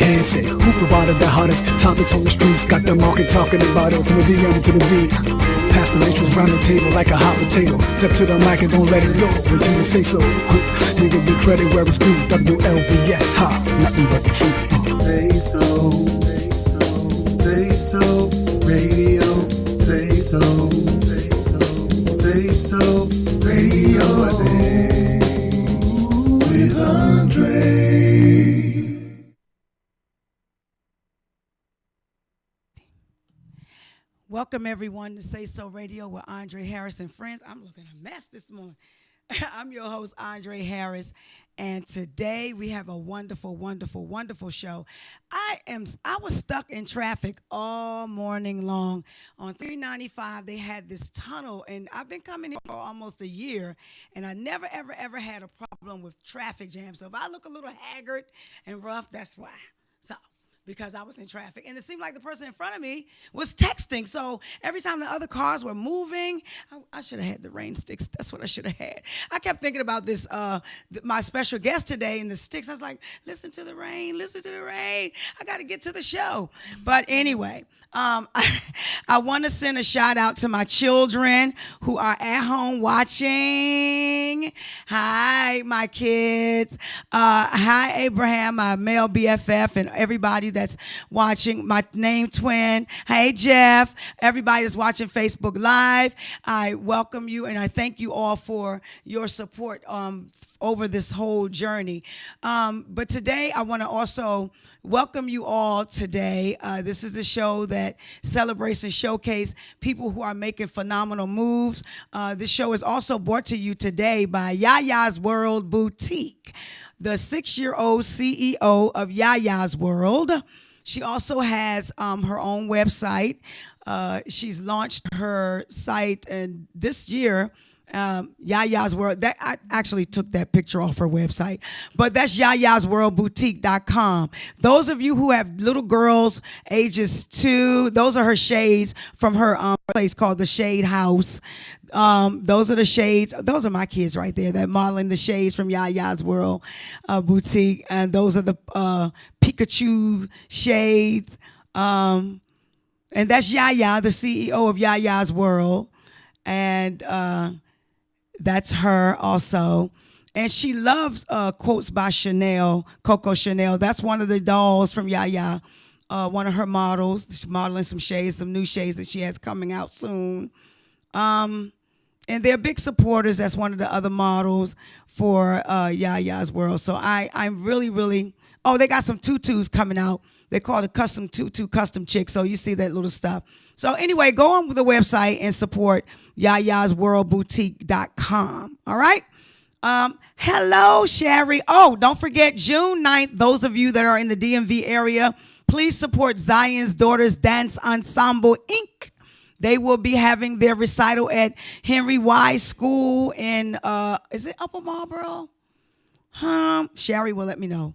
head say, who provided the hottest topics on the streets? Got the market talking about it from the DM to the V. Pass the matrix round the table like a hot potato. Step to the mic and don't let it go until you say so. You give the credit where it's due. WLVS, ha, nothing but the truth. SaySo, SaySo Radio, SaySo, SaySo Radio, with Andre. Welcome everyone to SaySo Radio with Andre Harris and friends. I'm looking a mess this morning. I'm your host, Andre Harris, and today we have a wonderful, wonderful, wonderful show. I was stuck in traffic all morning long. On 395, they had this tunnel, and I've been coming here for almost a year, and I never, ever, ever had a problem with traffic jam. So if I look a little haggard and rough, that's why. So because I was in traffic. And it seemed like the person in front of me was texting. So every time the other cars were moving, I should have had the rain sticks. That's what I should have had. I kept thinking about this, my special guest today and the sticks. I was like, listen to the rain, listen to the rain. I got to get to the show. But anyway, I want to send a shout out to my children who are at home watching. Hi, my kids. Hi, Abraham, my male BFF, and everybody that's watching. My name twin. Hey, Jeff. Everybody that's watching Facebook Live. I welcome you, and I thank you all for your support over this whole journey. But today, I want to also welcome you all today. This is a show that celebrates and showcases people who are making phenomenal moves. This show is also brought to you today by Yaya's World Boutique, the 6-year-old CEO of Yaya's World. She also has her own website. She's launched her site, and this year, Yaya's World, that I actually took that picture off her website, but that's yayasworldboutique.com. Those of you who have little girls ages 2, those are her shades from her place called the Shade House. Those are the shades. Those are my kids right there that modeling the shades from Yaya's World Boutique, and those are the Pikachu shades. And that's Yaya, the CEO of Yaya's World, and that's her also. And she loves quotes by Chanel, Coco Chanel. That's one of the dolls from Yaya, one of her models. She's modeling some shades, some new shades that she has coming out soon. And they're big supporters. That's one of the other models for Yaya's World. So I'm really, really, they got some tutus coming out. They call it custom tutu, custom chick. So you see that little stuff. So anyway, go on with the website and support yayasworldboutique.com. All right. Hello, Sherry. Don't forget June 9th. Those of you that are in the DMV area, please support Zion's Daughters Dance Ensemble, Inc. They will be having their recital at Henry Wise School in, is it Upper Marlboro? Sherry will let me know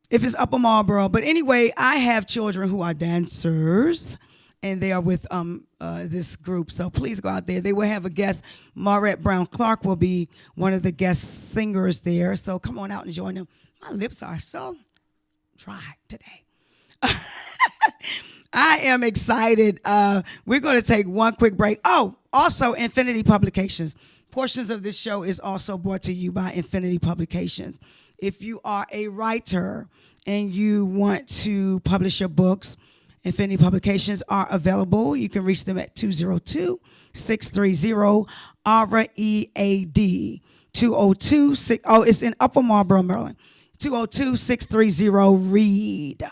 if it's Upper Marlboro. But anyway, I have children who are dancers, and they are with this group. So please go out there. They will have a guest. Maurette Brown Clark will be one of the guest singers there. So come on out and join them. My lips are so dry today. I am excited. We're going to take one quick break. Also Infinity Publications. Portions of this show is also brought to you by Infinity Publications. If you are a writer and you want to publish your books, Infinity Publications are available. You can reach them at 202-630-READ. 202-6, it's in Upper Marlboro, Maryland. 202-630-READ.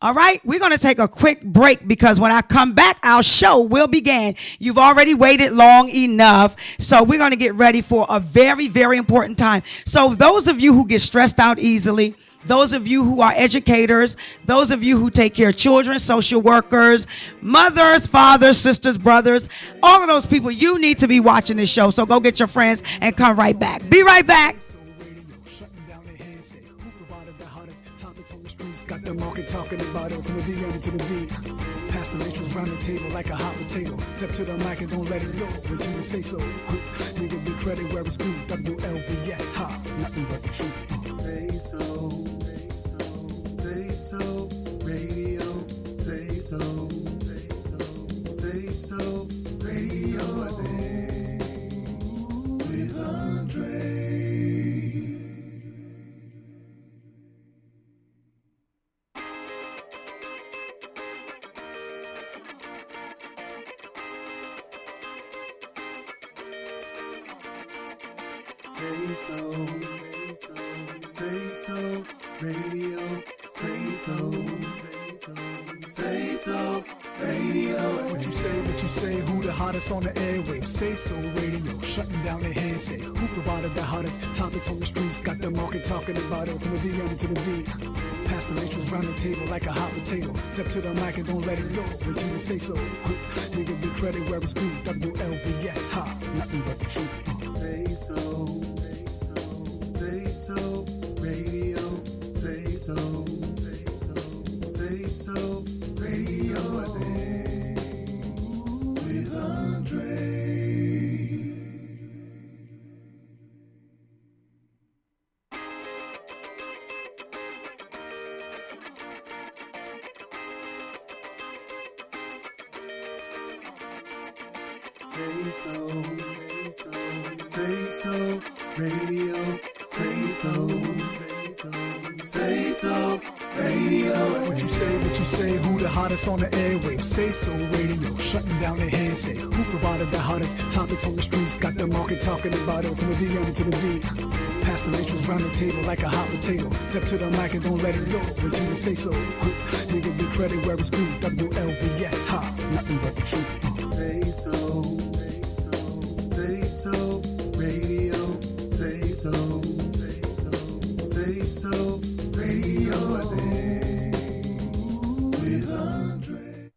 All right, we're going to take a quick break because when I come back, our show will begin. You've already waited long enough, so we're going to get ready for a very, very important time. So those of you who get stressed out easily, those of you who are educators, those of you who take care of children, social workers, mothers, fathers, sisters, brothers, all of those people, you need to be watching this show. So go get your friends and come right back. Be right back. Got the market talking about it from the DM to the V. Pass the matrix round the table like a hot potato. Step to the mic and don't let it go until you say so. You give the credit where it's due. WLVS, ha, nothing but the truth. SaySo, SaySo So Radio. Say so. Say so. Say so Radio. I say with Andre. Say so, say so, radio, say so, say so, radio. What you say, who the hottest on the airwaves? Say so radio, shutting down the headset. Who provided the hottest topics on the streets? Got the market talking about it from the DM to the V. Pass the matrix round the table like a hot potato. Step to the mic and don't let it go. What you say so? You give the credit where it's due. WLVS, ha, nothing but the truth. Say so, say so, radio, say so, say so, radio. I say with Andre. Say so, say so, radio, say so, say so, radio. What you say, who the hottest on the airwaves? Say so radio, shutting down the headset. Who provided the hottest topics on the streets? Got the market talking about it from the DM to the V. Pass the matrix round the table like a hot potato. Step to the mic and don't let it go. What you say so? You give the credit where it's due. WLVS, ha, nothing but the truth. Say so, say so, radio, say so, say so, radio. I say with Andre.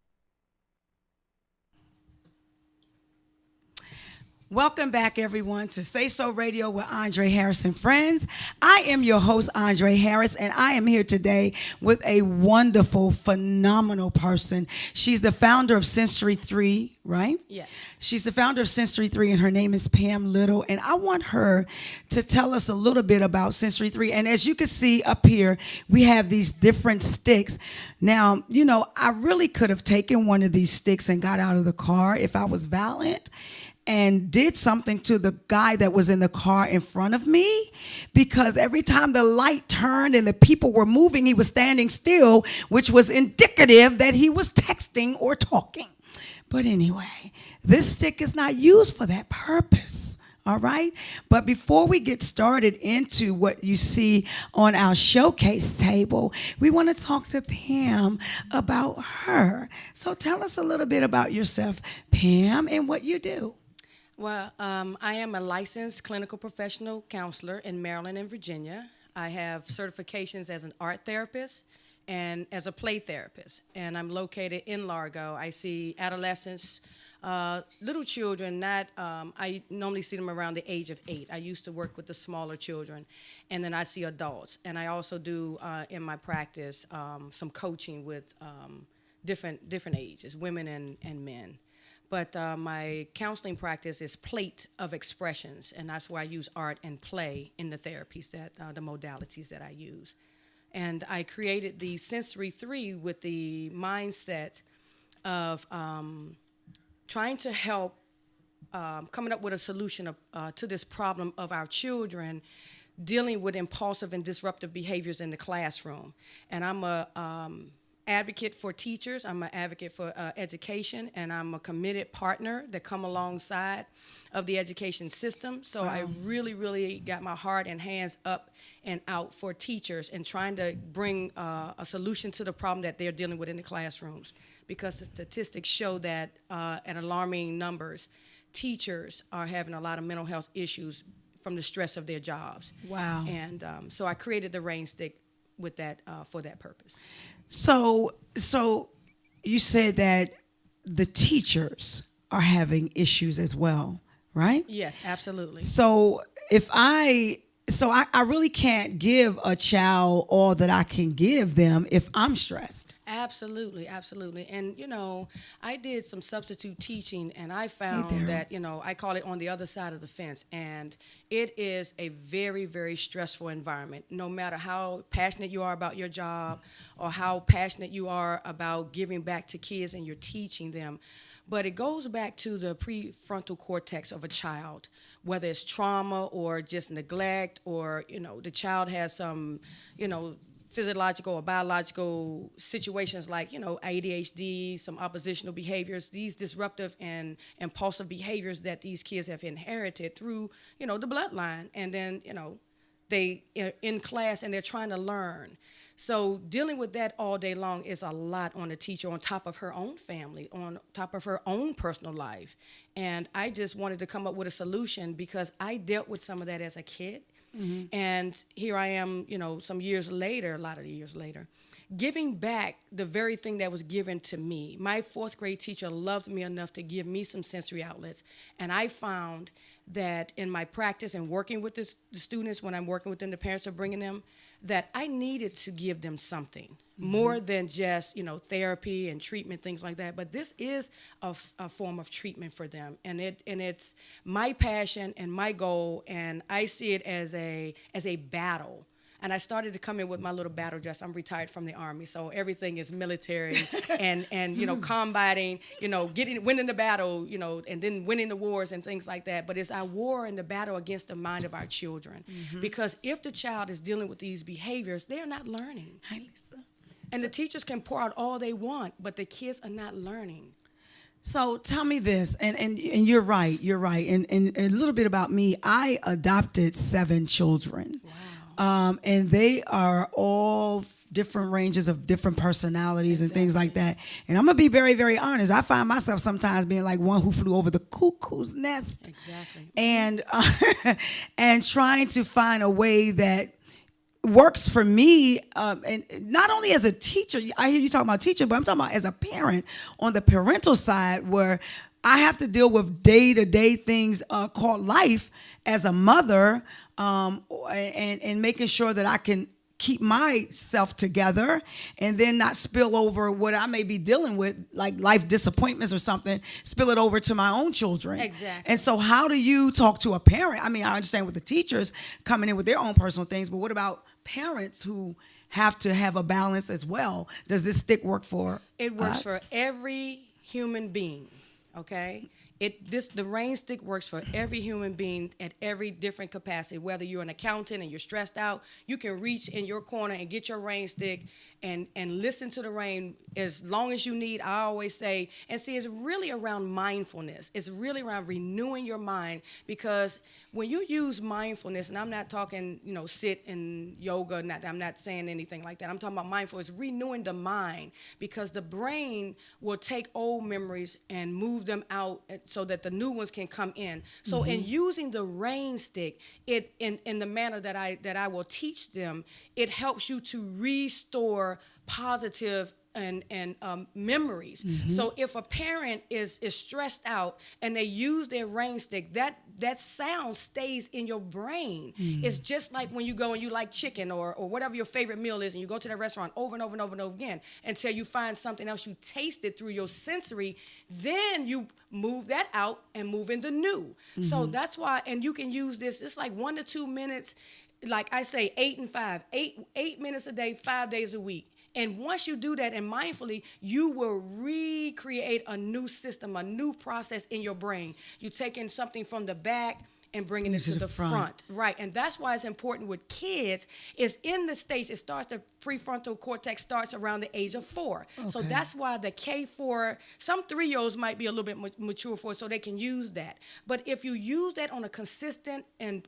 Welcome back, everyone, to SaySo Radio with Andre Harris and friends. I am your host, Andre Harris, and I am here today with a wonderful, phenomenal person. She's the founder of Sensory 3, right? Yes. She's the founder of Sensory 3, and her name is Pam Little. And I want her to tell us a little bit about Sensory 3. And as you can see up here, we have these different sticks. Now, you know, I really could have taken one of these sticks and got out of the car if I was valiant and did something to the guy that was in the car in front of me, because every time the light turned and the people were moving, he was standing still, which was indicative that he was texting or talking. But anyway, this stick is not used for that purpose. All right. But before we get started into what you see on our showcase table, we want to talk to Pam about her. So tell us a little bit about yourself, Pam, and what you do. Well, I am a licensed clinical professional counselor in Maryland and Virginia. I have certifications as an art therapist and as a play therapist, and I'm located in Largo. I see adolescents, little children, I normally see them around the age of 8. I used to work with the smaller children, and then I see adults. And I also do, in my practice, some coaching with different ages, women and men. But my counseling practice is plate of expressions, and that's where I use art and play in the therapies, the modalities that I use. And I created the Sensory 3 with the mindset of trying to help coming up with a solution to this problem of our children dealing with impulsive and disruptive behaviors in the classroom. And I'm a advocate for teachers, I'm an advocate for education, and I'm a committed partner that come alongside of the education system. So I really got my heart and hands up and out for teachers and trying to bring a solution to the problem that they're dealing with in the classrooms, because the statistics show that at alarming numbers, teachers are having a lot of mental health issues from the stress of their jobs. Wow. And so I created the rain stick with that for that purpose. So you said that the teachers are having issues as well, right? Yes, absolutely. So if I so I really can't give a child all that I can give them if I'm stressed. Absolutely, absolutely. And, I did some substitute teaching, and I Hey, found Daryl. that, I call it on the other side of the fence. And it is a very, very stressful environment. No matter how passionate you are about your job or how passionate you are about giving back to kids and you're teaching them. But it goes back to the prefrontal cortex of a child, whether it's trauma or just neglect, or, the child has some, physiological or biological situations like, ADHD, some oppositional behaviors, these disruptive and impulsive behaviors that these kids have inherited through, the bloodline. And then, they are in class and they're trying to learn. So dealing with that all day long is a lot on the teacher, on top of her own family, on top of her own personal life. And I just wanted to come up with a solution because I dealt with some of that as a kid. Mm-hmm. And here I am, some years later, a lot of years later, giving back the very thing that was given to me. My fourth grade teacher loved me enough to give me some sensory outlets. And I found that in my practice and working with the students, when I'm working with them, the parents are bringing them, that I needed to give them something more than just, therapy and treatment, things like that. But this is a form of treatment for them. And it's my passion and my goal, and I see it as a battle. And I started to come in with my little battle dress. I'm retired from the Army, so everything is military and combating, winning the battle, and then winning the wars and things like that. But it's our war and the battle against the mind of our children. Mm-hmm. Because if the child is dealing with these behaviors, they're not learning. Hi, Lisa. And the teachers can pour out all they want, but the kids are not learning. So tell me this, and you're right, and a little bit about me. I adopted 7 children. Wow. And they are all different ranges of different personalities and things like that. And I'm going to be very, very honest. I find myself sometimes being like one who flew over the cuckoo's nest. Exactly. And, and trying to find a way that works for me, and not only as a teacher. I hear you talking about teacher, but I'm talking about as a parent on the parental side, where I have to deal with day-to-day things called life as a mother, and making sure that I can keep myself together and then not spill over what I may be dealing with, like life disappointments or something, spill it over to my own children. Exactly. And so how do you talk to a parent? I mean, I understand with the teachers coming in with their own personal things, but what about parents who have to have a balance as well? Does this stick work for It works us? for every human being, okay? The rain stick works for every human being at every different capacity. Whether you're an accountant and you're stressed out, you can reach in your corner and get your rain stick and listen to the rain as long as you need. I always say, and see, it's really around mindfulness. It's really around renewing your mind, because when you use mindfulness, and I'm not talking, sit in yoga, I'm not saying anything like that. I'm talking about mindfulness, renewing the mind, because the brain will take old memories and move them out so that the new ones can come in. So in using the rain stick, it in the manner that I will teach them, it helps you to restore positive and memories. So if a parent is stressed out and they use their rain stick, that sound stays in your brain. It's just like when you go and you like chicken or whatever your favorite meal is, and you go to that restaurant over and over and over and over again until you find something else, you taste it through your sensory, then you move that out and move into new. So that's why, and you can use this, it's like 1 to 2 minutes, like I say, 8 and 5, 8 minutes a day, 5 days a week. And once you do that, and mindfully, you will recreate a new system, a new process in your brain. You're taking something from the back and bringing it to the front. Right. And that's why it's important with kids, is in the stage, the prefrontal cortex starts around the age of 4. Okay. So that's why the K4, some 3-year-olds might be a little bit mature for it, so they can use that. But if you use that on a consistent and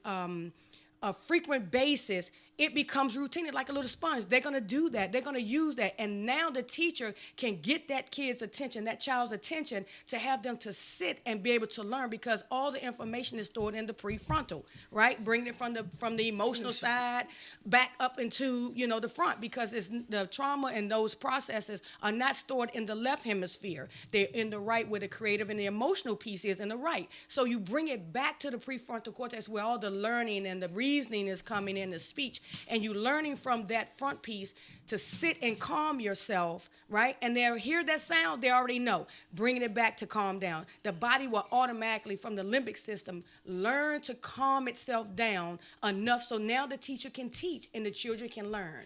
a frequent basis, it becomes routine, like a little sponge. They're going to do that. They're going to use that. And now the teacher can get that kid's attention, that child's attention, to have them to sit and be able to learn, because all the information is stored in the prefrontal, right? Bringing it from the emotional side back up into, the front, because it's the trauma and those processes are not stored in the left hemisphere. They're in the right, where the creative and the emotional piece is in the right. So you bring it back to the prefrontal cortex, where all the learning and the reasoning is coming in, the speech. And you learning from that front piece to sit and calm yourself, right? And they'll hear that sound, they already know. Bringing it back to calm down. The body will automatically, from the limbic system, learn to calm itself down enough so now the teacher can teach and the children can learn.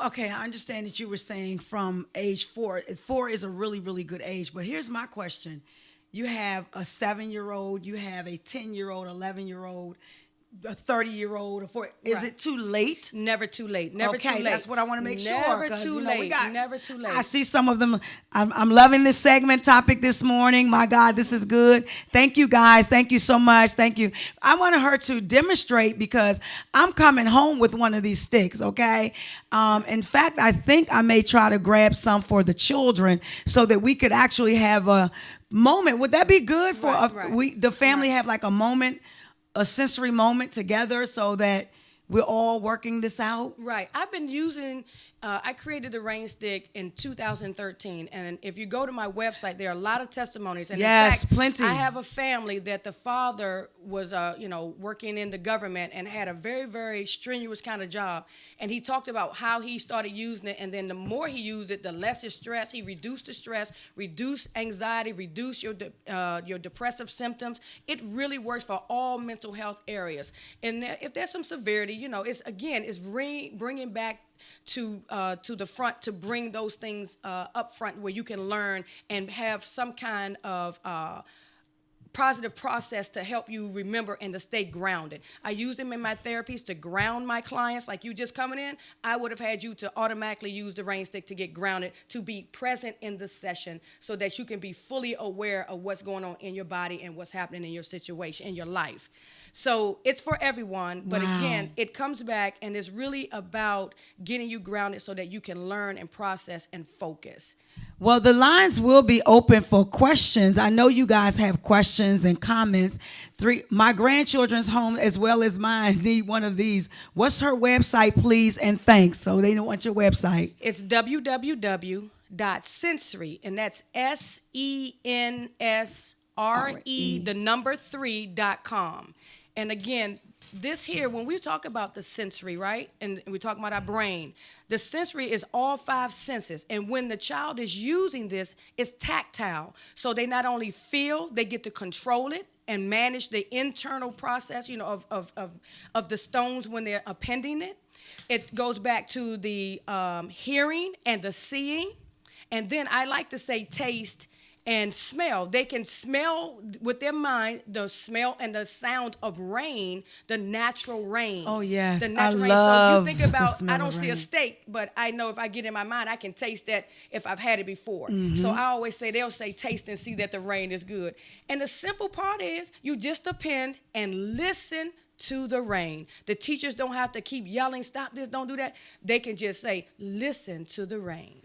Okay, I understand that you were saying from age 4. 4 is a really, really good age. But here's my question. You have a 7-year-old, you have a 10-year-old, 11-year-old, a 30-year-old, is it too late? Never too late. Never too late. That's what I want to make sure. Never too late. Never too late. I see some of them. I'm loving this segment topic this morning. My God, this is good. Thank you, guys. Thank you so much. Thank you. I want her to demonstrate, because I'm coming home with one of these sticks, okay? In fact, I think I may try to grab some for the children so that we could actually have a moment. Would that be good for the family have like a moment, a sensory moment together, so that we're all working this out? Right. I've been using, I created the rain stick in 2013. And if you go to my website, there are a lot of testimonies. And yes, in fact, plenty. I have a family that the father was, working in the government and had a very, very strenuous kind of job. And he talked about how he started using it. And then the more he used it, the less his stress. He reduced the stress, reduced anxiety, reduced your depressive symptoms. It really works for all mental health areas. And if there's some severity, it's bringing back to the front, to bring those things up front, where you can learn and have some kind of positive process to help you remember and to stay grounded. I use them in my therapies to ground my clients. Like you just coming in, I would have had you to automatically use the rain stick to get grounded, to be present in the session, so that you can be fully aware of what's going on in your body and what's happening in your situation, in your life. So it's for everyone, but again, it comes back and it's really about getting you grounded so that you can learn and process and focus. Well, the lines will be open for questions. I know you guys have questions and comments. My grandchildren's home as well as mine need one of these. What's her website, please, and thanks. So they don't want your website. It's www.sensory, and that's SENSRE3.com. And again, this here, when we talk about the sensory, right, and we talk about our brain, the sensory is all 5 senses. And when the child is using this, it's tactile. So they not only feel, they get to control it and manage the internal process, of the stones when they're appending it. It goes back to the hearing and the seeing. And then I like to say taste and smell. They can smell with their mind the smell and the sound of rain, the natural rain. Oh, yes. The natural rain. So you think about, I don't see a steak, but I know if I get in my mind, I can taste that if I've had it before. Mm-hmm. So I always say, they'll say taste and see that the rain is good. And the simple part is you just append and listen to the rain. The teachers don't have to keep yelling, stop this, don't do that. They can just say, listen to the rain.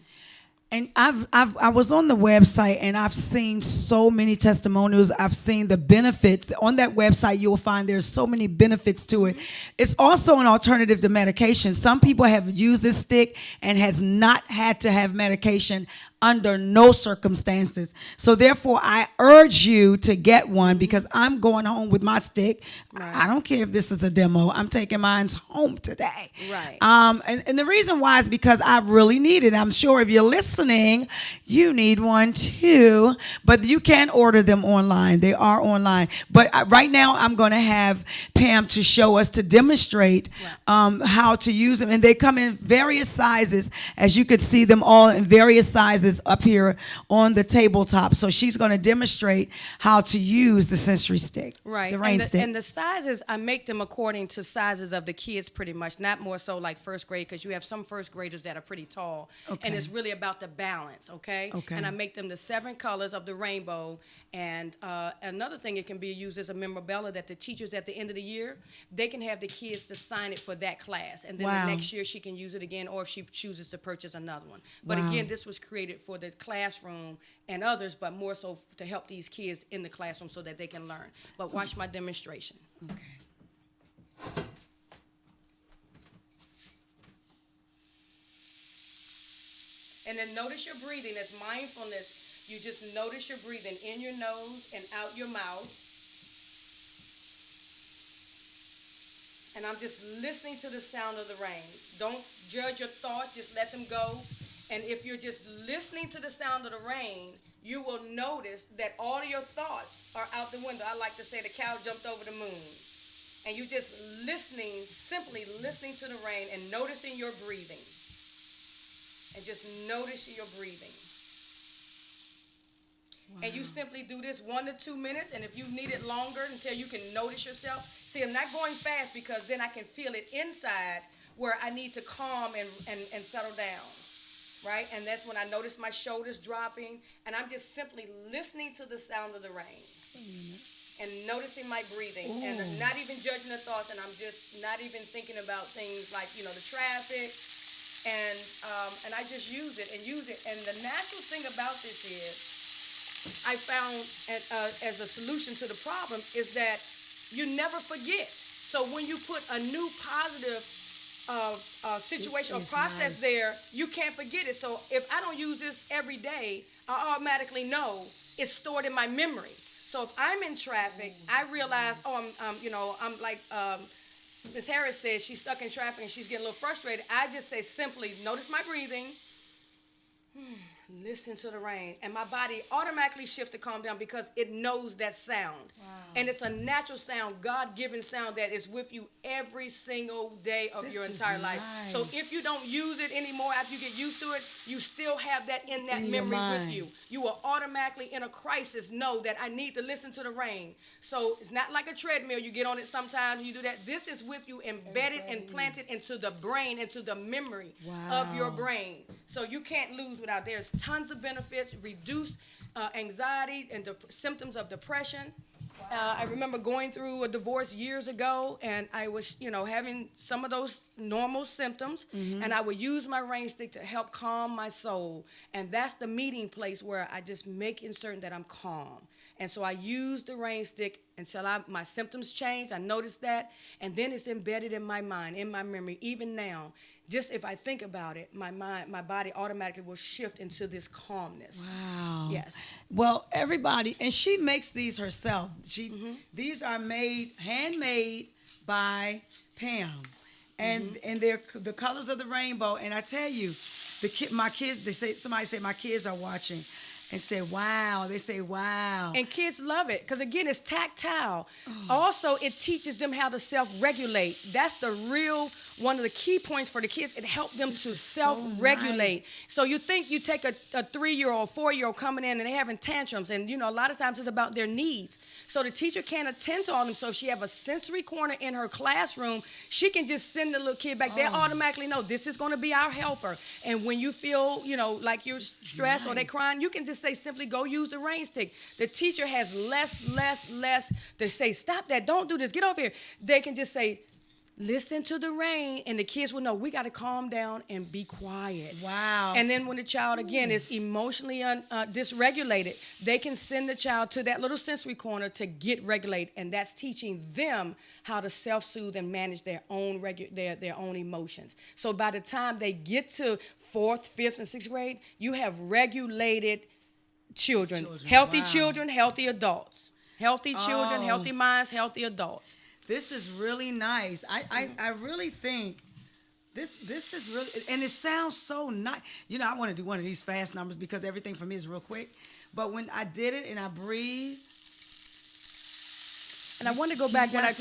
And I was on the website and I've seen so many testimonials. I've seen the benefits. On that website, you'll find there's so many benefits to it. It's also an alternative to medication. Some people have used this stick and has not had to have medication under no circumstances. So therefore, I urge you to get one, because I'm going home with my stick. Right. I don't care if this is a demo. I'm taking mine home today. Right. And the reason why is because I really need it. I'm sure if you're listening, you need one too. But you can order them online. They are online. But right now, I'm going to have Pam to show us, to demonstrate how to use them. And they come in various sizes. As you could see them all in various sizes. is up here on the tabletop. So she's going to demonstrate how to use the sensory stick, Right. the rain stick. And the sizes, I make them according to sizes of the kids pretty much, not more so like first grade, because you have some first graders that are pretty tall. Okay. And it's really about the balance, okay? Okay. And I make them the 7 colors of the rainbow. And another thing it can be used as a memorabilia that the teachers at the end of the year, they can have the kids to sign it for that class. And then Wow. the next year she can use it again, or if she chooses to purchase another one. But Wow. again, this was created for the classroom and others, but more so to help these kids in the classroom so that they can learn. But watch my demonstration. Okay. And then notice your breathing. That's mindfulness. You just notice your breathing in your nose and out your mouth. And I'm just listening to the sound of the rain. Don't judge your thoughts. Just let them go. And if you're just listening to the sound of the rain, you will notice that all of your thoughts are out the window. I like to say the cow jumped over the moon. And you just listening, simply listening to the rain and noticing your breathing. And just notice your breathing. Wow. And you simply do this 1 to 2 minutes, and if you need it longer until you can notice yourself. See, I'm not going fast because then I can feel it inside where I need to calm and settle down, right? And that's when I notice my shoulders dropping, and I'm just simply listening to the sound of the rain and noticing my breathing. Ooh. And I'm not even judging the thoughts, and I'm just not even thinking about things like, the traffic. And I just use it. And the natural thing about this is, I found as a solution to the problem is that you never forget. So when you put a new positive situation or process there, you can't forget it. So if I don't use this every day, I automatically know it's stored in my memory. So if I'm in traffic, I realize, I'm like Ms. Harris said, she's stuck in traffic and she's getting a little frustrated. I just say simply, notice my breathing. Listen to the rain, and my body automatically shifts to calm down because it knows that sound. Wow. And it's a natural sound, God-given sound that is with you every single day of your entire life. So if you don't use it anymore after you get used to it, you still have that in that memory with you. You will automatically in a crisis know that I need to listen to the rain. So it's not like a treadmill. You get on it sometimes and you do that. This is with you embedded and planted into the brain, into the memory of your brain. So you can't lose without. There's tons of benefits, reduce anxiety and symptoms of depression. I remember going through a divorce years ago, and I was, having some of those normal symptoms, and I would use my rain stick to help calm my soul. And that's the meeting place where I just making certain that I'm calm. And so I use the rain stick until my symptoms change. I notice that, and then it's embedded in my mind, in my memory, even now. Just if I think about it, my body automatically will shift into this calmness. Wow. Yes. Well, everybody, and she makes these herself. These are handmade by Pam, and they're the colors of the rainbow. And I tell you, my kids. Somebody said my kids are watching. And say, wow. They say, wow. And kids love it because, again, it's tactile. Also, it teaches them how to self-regulate. That's the real one of the key points for the kids. It helps them to self-regulate. So you think you take a 3-year-old, 4-year-old coming in and they're having tantrums. And, a lot of times it's about their needs. So the teacher can't attend to all of them. So if she have a sensory corner in her classroom, she can just send the little kid back. They automatically know this is going to be our helper. And when you feel, like you're stressed or they're crying, you can just say simply go use the rain stick. The teacher has less to say, stop that, don't do this, get over here. They can just say, listen to the rain, and the kids will know we got to calm down and be quiet. Wow. And then when the child, again, is emotionally dysregulated, they can send the child to that little sensory corner to get regulated, and that's teaching them how to self-soothe and manage their own their own emotions. So by the time they get to 4th, 5th, and 6th grade, you have regulated children. Healthy children, healthy adults. Healthy children, healthy minds, healthy adults. This is really nice. I really think this is really, and it sounds so nice. I want to do one of these fast numbers because everything for me is real quick. But when I did it and I breathed. And I want to go back when I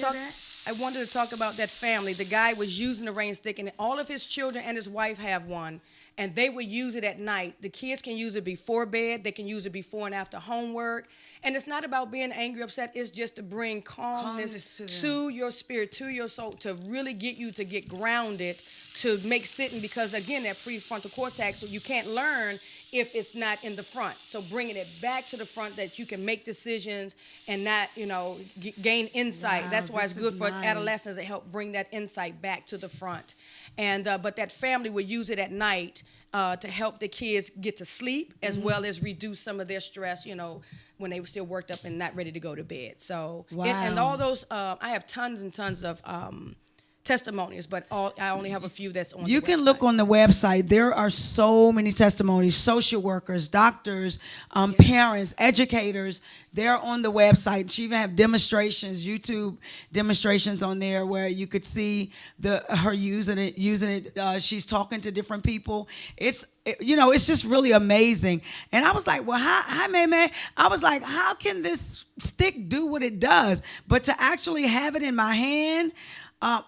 wanted to talk about that family. The guy was using the rain stick, and all of his children and his wife have one. and they would use it at night. The kids can use it before bed. They can use it before and after homework. And it's not about being angry, upset. It's just to bring calmness to your spirit, to your soul, to really get you to get grounded, to make sitting, because again, that prefrontal cortex, you can't learn if it's not in the front. So bringing it back to the front, that you can make decisions and not, gain insight. Wow, that's why it's good for nice. adolescents to help bring that insight back to the front. And but that family would use it at night to help the kids get to sleep, as well as reduce some of their stress, when they were still worked up and not ready to go to bed. So, wow. And all those, I have tons and tons of testimonies, but I only have a few that's on You the can website. look on the website. There are so many testimonies, social workers, doctors, parents, educators. They're on the website. She even have demonstrations, YouTube demonstrations on there where you could see her using it. She's talking to different people. It's just really amazing. And I was like, well, hi, man. I was like, how can this stick do what it does? But to actually have it in my hand.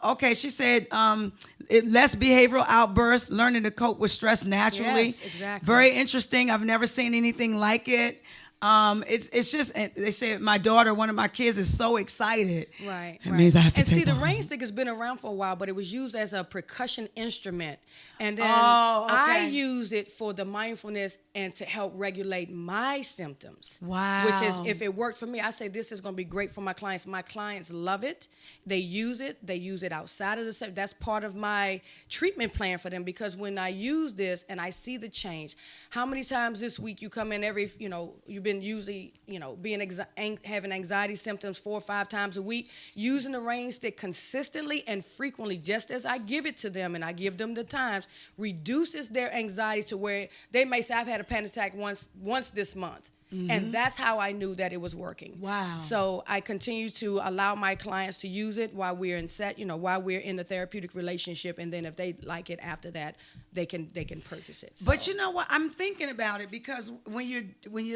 Okay, she said less behavioral outbursts, learning to cope with stress naturally. Yes, exactly. Very interesting. I've never seen anything like it. It's just, they say my daughter, one of my kids, is so excited. Right. It means I have to and take see, the one rain home. stick has been around for a while, but it was used as a percussion instrument. And then Oh, okay. I used it for the mindfulness and to help regulate my symptoms. Wow. Which is, if it worked for me, I say this is going to be great for my clients. My clients love it. They use it. They use it outside of the, that's part of my treatment plan for them, because when I use this and I see the change, how many times this week you come in you've been usually, having anxiety symptoms 4 or 5 times a week, using the rain stick consistently and frequently, just as I give it to them and I give them the times, reduces their anxiety to where they may say, I've had a panic attack once this month. Mm-hmm. And that's how I knew that it was working. Wow. So I continue to allow my clients to use it while we're while we're in the therapeutic relationship, and then if they like it after that, they can purchase it. So. But you know what? I'm thinking about it, because when you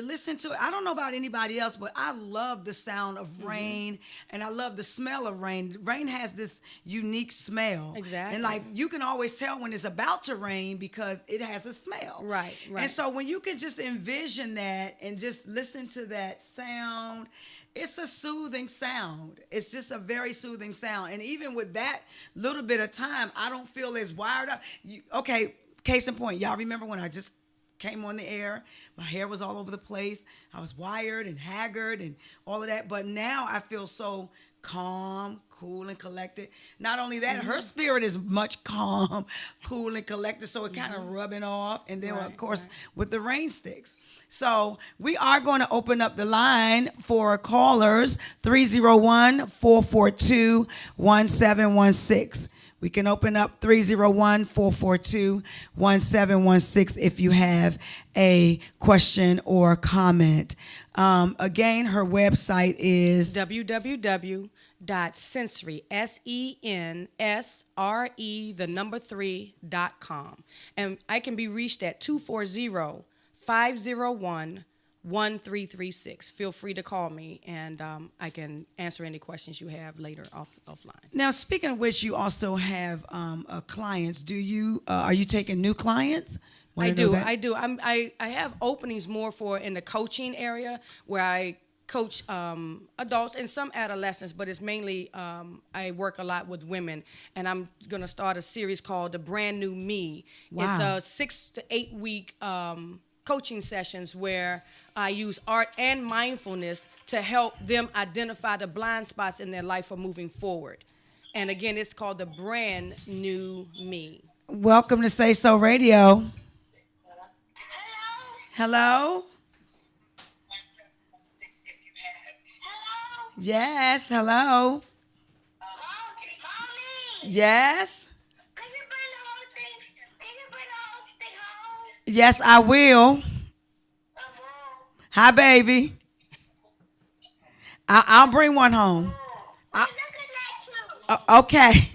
listen to it, I don't know about anybody else, but I love the sound of rain, and I love the smell of rain. Rain has this unique smell. Exactly. And you can always tell when it's about to rain because it has a smell. Right. And so when you can just envision that and just listen to that sound, it's a soothing sound. It's just a very soothing sound. And even with that little bit of time, I don't feel as wired up. Okay, case in point, y'all remember when I just came on the air, my hair was all over the place. I was wired and haggard and all of that. But now I feel so calm, cool, and collected. Not only that, her spirit is much calm, cool, and collected. So it kind of rubbing off. And then, of course, with the rain sticks. So we are going to open up the line for callers, 301-442-1716. We can open up 301-442-1716 if you have a question or comment. Again, her website is www.sensory, SENSRE3.com. And I can be reached at 240-501-1336. Feel free to call me, and I can answer any questions you have later offline. Now, speaking of which, you also have clients. Are you taking new clients? I do. I have openings more in the coaching area, where I coach adults and some adolescents, but it's mainly I work a lot with women, and I'm going to start a series called The Brand New Me. Wow. It's a 6 to 8 week coaching sessions where I use art and mindfulness to help them identify the blind spots in their life for moving forward. And again, it's called The Brand New Me. Welcome to SaySo Radio. Hello? Yes, hello. Yes. Yes, I will. Hi, baby. I'll bring one home. Okay.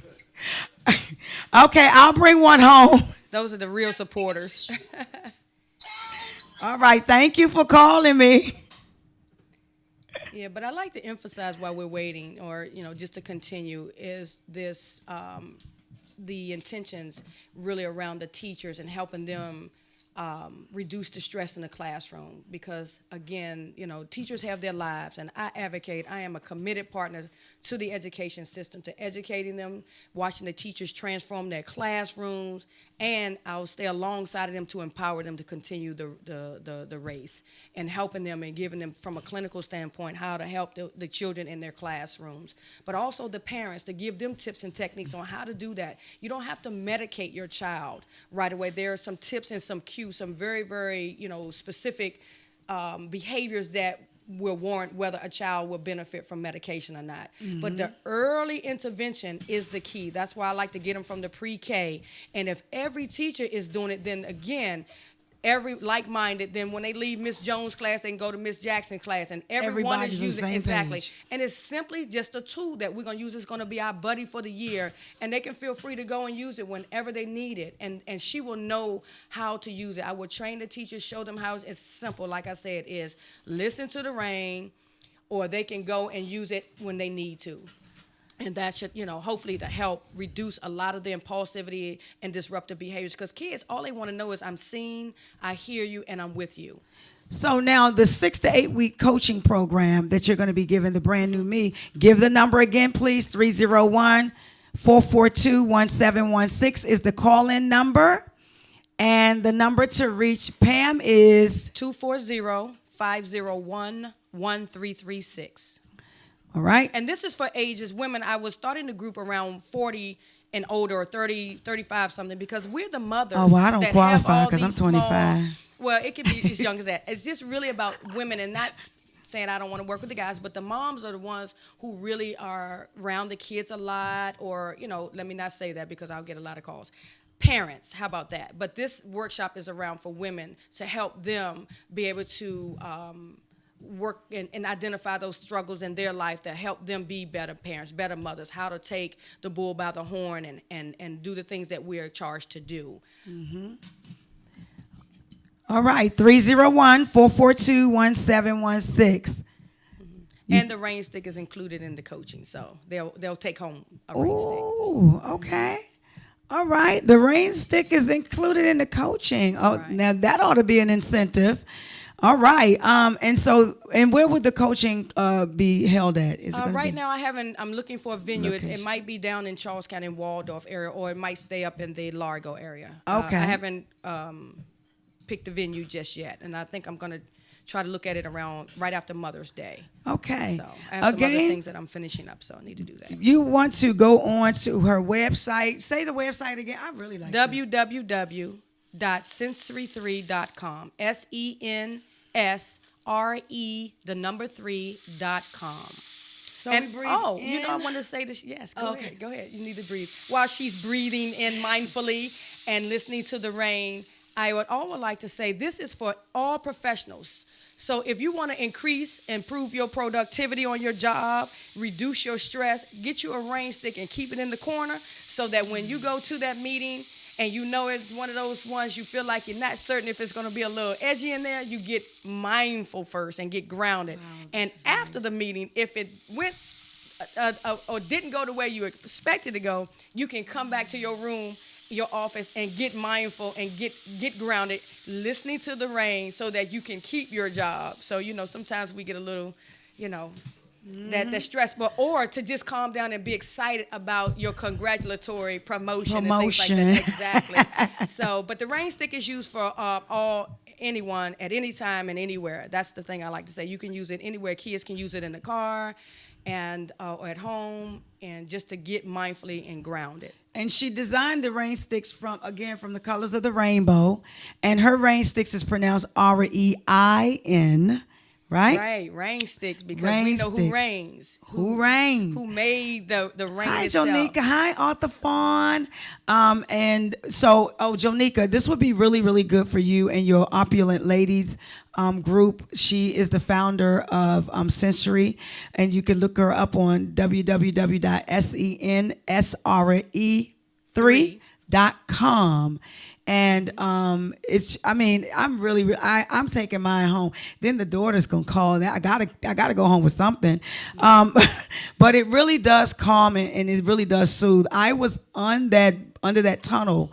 Okay, I'll bring one home. Those are the real supporters. All right, thank you for calling me. Yeah, but I like to emphasize while we're waiting, or just to continue, is this the intentions really around the teachers and helping them reduce the stress in the classroom, because again, teachers have their lives, and I am a committed partner to the education system, to educating them, watching the teachers transform their classrooms, and I'll stay alongside of them to empower them to continue the race, and helping them and giving them from a clinical standpoint how to help the children in their classrooms, but also the parents, to give them tips and techniques on how to do that. You don't have to medicate your child right away. There are some tips and some cues, some very, very specific behaviors that will warrant whether a child will benefit from medication or not. Mm-hmm. But the early intervention is the key. That's why I like to get them from the pre-K. And if every teacher is doing it, then again, every like-minded, then when they leave Miss Jones' class, they can go to Miss Jackson's class, and everyone is using exactly. And it's simply just a tool that we're going to use. It's going to be our buddy for the year, and they can feel free to go and use it whenever they need it, and she will know how to use it. I will train the teachers, show them how. It's simple, like I said, is listen to the rain, or they can go and use it when they need to. And that should, hopefully to help reduce a lot of the impulsivity and disruptive behaviors. Because kids, all they want to know is I'm seen, I hear you, and I'm with you. So now the 6 to 8 week coaching program that you're going to be giving the brand new me, give the number again, please. 301-442-1716 is the call-in number. And the number to reach Pam is 240-501-1336. All right. And this is for ages, women. I was starting the group around 40 and older, or 30, 35 something, because we're the mothers. Oh, well, I don't that qualify because I'm 25. Well, it could be as young as that. It's just really about women, and not saying I don't want to work with the guys, but the moms are the ones who really are around the kids a lot, or, let me not say that because I'll get a lot of calls. Parents, how about that? But this workshop is around for women to help them be able to work and identify those struggles in their life that help them be better parents, better mothers, how to take the bull by the horn and do the things that we are charged to do. Mm-hmm. All right, 301-442-1716. And the rain stick is included in the coaching, so they'll take home a rain stick. Oh, okay. All right, the rain stick is included in the coaching. Oh, right. Now that ought to be an incentive. All right. And where would the coaching be held at? Is it right now, I'm looking for a venue. It might be down in Charles County, Waldorf area, or it might stay up in the Largo area. Okay. I haven't picked the venue just yet, and I think I'm going to try to look at it around right after Mother's Day. Okay. So I have some other things that I'm finishing up, so I need to do that. You want to go on to her website. Say the website again. I really like www.sensory3.com. SENSRE3.com. So and breathe in. I want to say this. Yes, go ahead. You need to breathe. While she's breathing in mindfully and listening to the rain, I would also like to say this is for all professionals. So if you want to improve your productivity on your job, reduce your stress, get you a rain stick and keep it in the corner so that when you go to that meeting and it's one of those ones you feel like you're not certain if it's going to be a little edgy in there, you get mindful first and get grounded. Wow, and after the meeting, if it went or didn't go the way you expected to go, you can come back to your room, your office, and get mindful and get grounded, listening to the rain so that you can keep your job. So, sometimes we get a little, that stress, or to just calm down and be excited about your congratulatory promotion. And things like that. Exactly. So, but the rain stick is used for anyone at any time and anywhere. That's the thing I like to say. You can use it anywhere. Kids can use it in the car and or at home, and just to get mindfully and grounded. And she designed the rain sticks from the colors of the rainbow. And her rain sticks is pronounced REIN, right? Right, rain sticks, because we know who reigns. Who reigns? Who made the rain Hi, itself. Jonika. Hi, Arthur Fawn. And so, Jonika, this would be really, really good for you and your opulent ladies group. She is the founder of Sensory, and you can look her up on www.sensre3.com. And I'm taking mine home. Then the daughter's gonna call. I gotta go home with something. But it really does calm and it really does soothe. I was under that tunnel.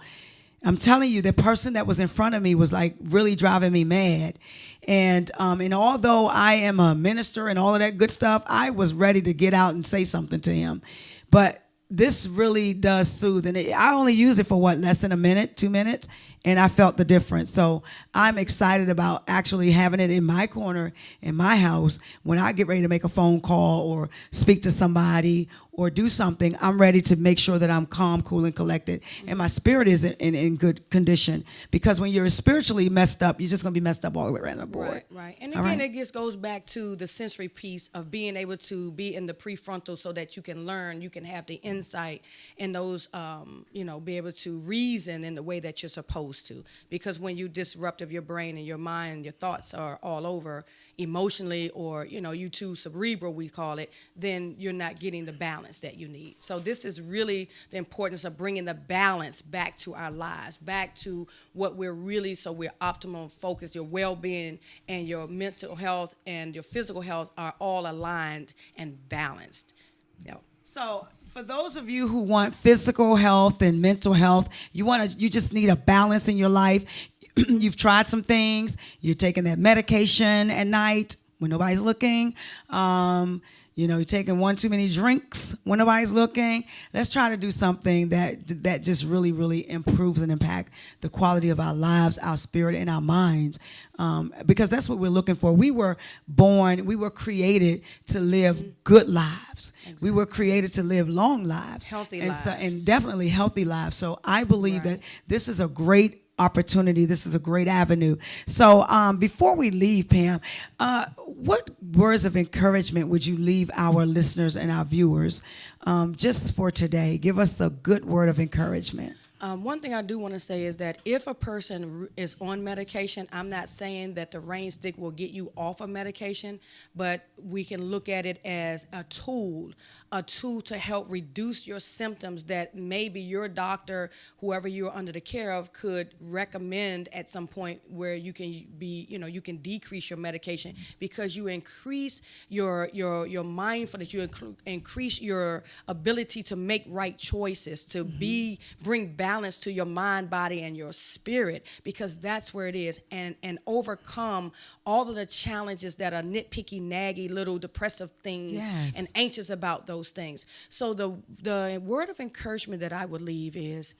I'm telling you, the person that was in front of me was like really driving me mad. And although I am a minister and all of that good stuff, I was ready to get out and say something to him. But this really does soothe. And I only use it for less than a minute, 2 minutes. And I felt the difference. So I'm excited about actually having it in my corner in my house when I get ready to make a phone call or speak to somebody or do something. I'm ready to make sure that I'm calm, cool, and collected. And my spirit is in good condition. Because when you're spiritually messed up, you're just going to be messed up all the way around the board. Right. And again, it just goes back to the sensory piece of being able to be in the prefrontal so that you can learn, you can have the insight and those, be able to reason in the way that you're supposed to. Because when you disrupt of your brain and your mind, your thoughts are all over emotionally, or you too cerebral, we call it, then you're not getting the balance that you need. So this is really the importance of bringing the balance back to our lives, back to what we're really, so we're optimal focused. Your well-being and your mental health and your physical health are all aligned and balanced. So for those of you who want physical health and mental health, you just need a balance in your life. You've tried some things. You're taking that medication at night when nobody's looking. You're taking one too many drinks when nobody's looking. Let's try to do something that just really, really improves and impact the quality of our lives, our spirit, and our minds. Because that's what we're looking for. We were created to live good lives. Exactly. We were created to live long lives. Healthy lives. And definitely healthy lives. So I believe that this is a great opportunity. This is a great avenue. So before we leave, Pam, what words of encouragement would you leave our listeners and our viewers just for today? Give us a good word of encouragement. One thing I do want to say is that if a person is on medication, I'm not saying that the rain stick will get you off of medication, but we can look at it as a tool to help reduce your symptoms that maybe your doctor, whoever you're under the care of, could recommend at some point where you can be, you can decrease your medication because you increase your mindfulness, you increase your ability to make right choices, to bring balance to your mind, body, and your spirit, because that's where it is, and overcome all of the challenges that are nitpicky, naggy, little depressive things, and anxious about those things. So the word of encouragement that I would leave is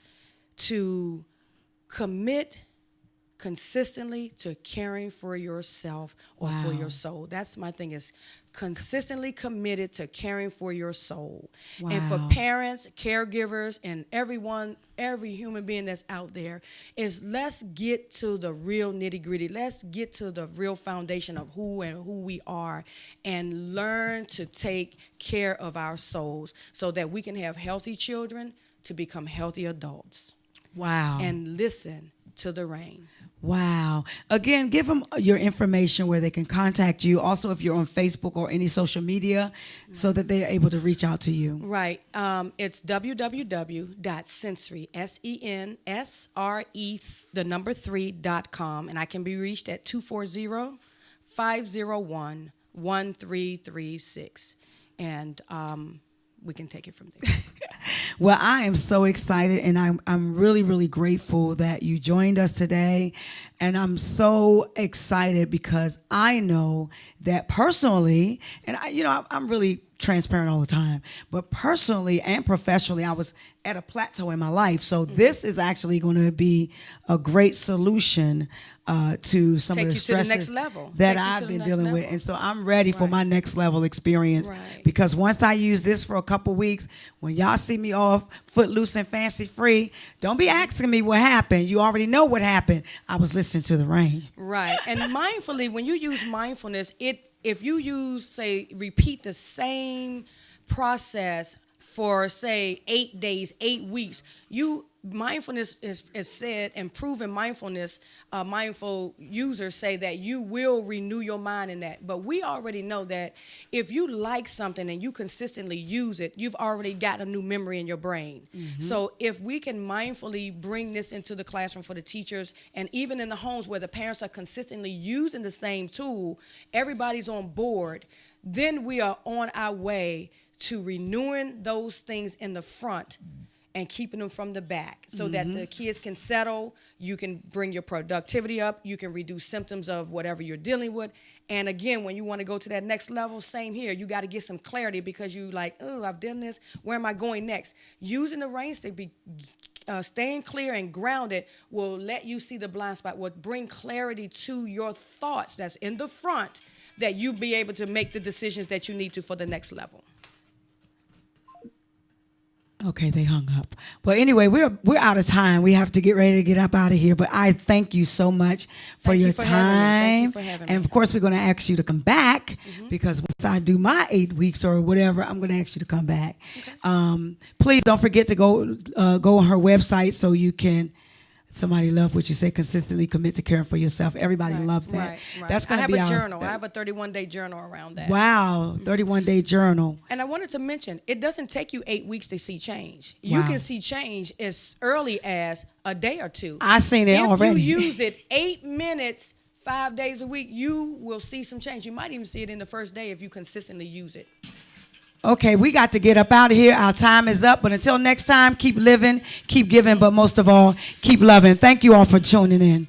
to commit consistently to caring for yourself or for your soul. That's my thing, is consistently committed to caring for your soul. And for parents, caregivers, and every human being that's out there, is let's get to the real nitty-gritty. Let's get to the real foundation of who we are, and learn to take care of our souls so that we can have healthy children to become healthy adults. And listen to the rain. Again, give them your information where they can contact you. Also, if you're on Facebook or any social media, so that they are able to reach out to you. It's www.sensre, SENSRE3.com, and I can be reached at 240-501-1336. And we can take it from there. Well, I am so excited, and I'm really, really grateful that you joined us today. And I'm so excited because I know that personally, and I'm really transparent all the time, but personally and professionally, I was at a plateau in my life. So this is actually going to be a great solution to some of the stresses that I've been dealing with. And so I'm ready for my next level experience, because once I use this for a couple weeks, when y'all see me all footloose and fancy free, don't be asking me what happened. You already know what happened. I was listening to the rain. And mindfully, when you use mindfulness, if you repeat the same process for, say, 8 days, 8 weeks, you mindfulness is said, and proven mindfulness, mindful users say that you will renew your mind in that. But we already know that if you like something and you consistently use it, you've already got a new memory in your brain. So if we can mindfully bring this into the classroom for the teachers, and even in the homes where the parents are consistently using the same tool, everybody's on board, then we are on our way to renewing those things in the front and keeping them from the back, so that the kids can settle, you can bring your productivity up, you can reduce symptoms of whatever you're dealing with. And again, when you want to go to that next level, same here. You got to get some clarity, because you like, oh, I've done this. Where am I going next? Using the rain stick, staying clear and grounded will let you see the blind spot, will bring clarity to your thoughts that's in the front, that you be able to make the decisions that you need to for the next level. Okay, they hung up. Well, anyway, we're out of time. We have to get ready to get up out of here. But I thank you so much for your time. Thank you for having me. And of course, we're going to ask you to come back, because once I do my 8 weeks or whatever, I'm going to ask you to come back. Okay. Please don't forget to go on her website so you can. Somebody loved what you said, consistently commit to caring for yourself. Everybody loves that. Right. That's going to be I have a journal. I have a 31-day journal around that. Wow, 31-day journal. And I wanted to mention, it doesn't take you 8 weeks to see change. You can see change as early as a day or two. I seen it already. If you use it 8 minutes, 5 days a week, you will see some change. You might even see it in the first day if you consistently use it. Okay, we got to get up out of here. Our time is up. But until next time, keep living, keep giving, but most of all, keep loving. Thank you all for tuning in.